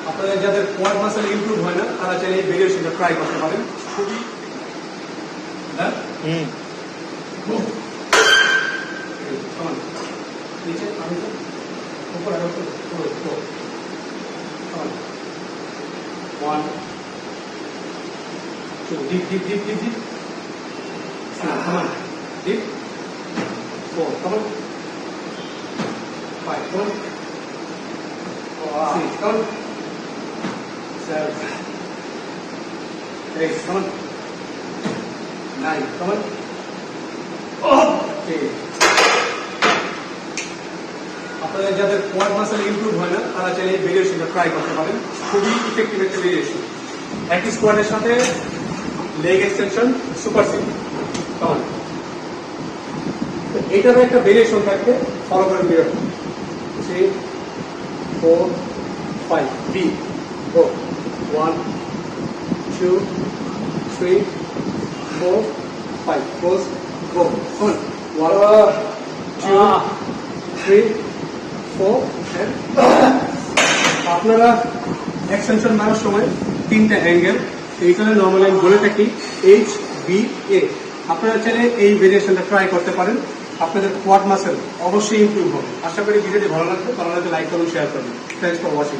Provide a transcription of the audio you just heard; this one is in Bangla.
আপনাদের যাদের কোয়াড মাসেল ইমপ্রুভ হয় না তারা চাইলে এই ভেরিয়েশনটা ট্রাই করতে পারেন। খুবই নিচে আমি উপর আর one, two, deep, come on, deep, 4, come on, 5, come on, 6, come on, 7, 8, come on, 9, come on, 10. আপনাদের যাদের কোয়াড মাসেল ইমপ্রুভ হয় না তারা চাইলে এই ভেরিয়েশনটা ট্রাই করতে পারেন। খুবই ইফেক্টিভ একটা ভেরিয়েশন। একই স্কোয়াডের সাথে লেগ এক্সটেনশন সুপার সিট। এইটার একটা ভেরিয়েশন থাকবে, ফলো করেন ভিডিওটা। 3, 4, 5, B go, 1, 2, 3, 4, 5, close, go, on, 1, 2, 3, 4, and আপনারা এক্সটেনশন মারার সময় তিনটা অ্যাঙ্গেল, এইখানে নর্মালি আমি বলে থাকি HBA। আপনারা চাইলে এই ভেরিয়েশনটা ট্রাই করতে পারেন, আপনাদের কোয়াড মাসেল অবশ্যই ইমপ্রুভ হবে। আশা করি ভিডিওটি ভালো লাগবে, লাইক করুন, শেয়ার করুন। Thanks for watching.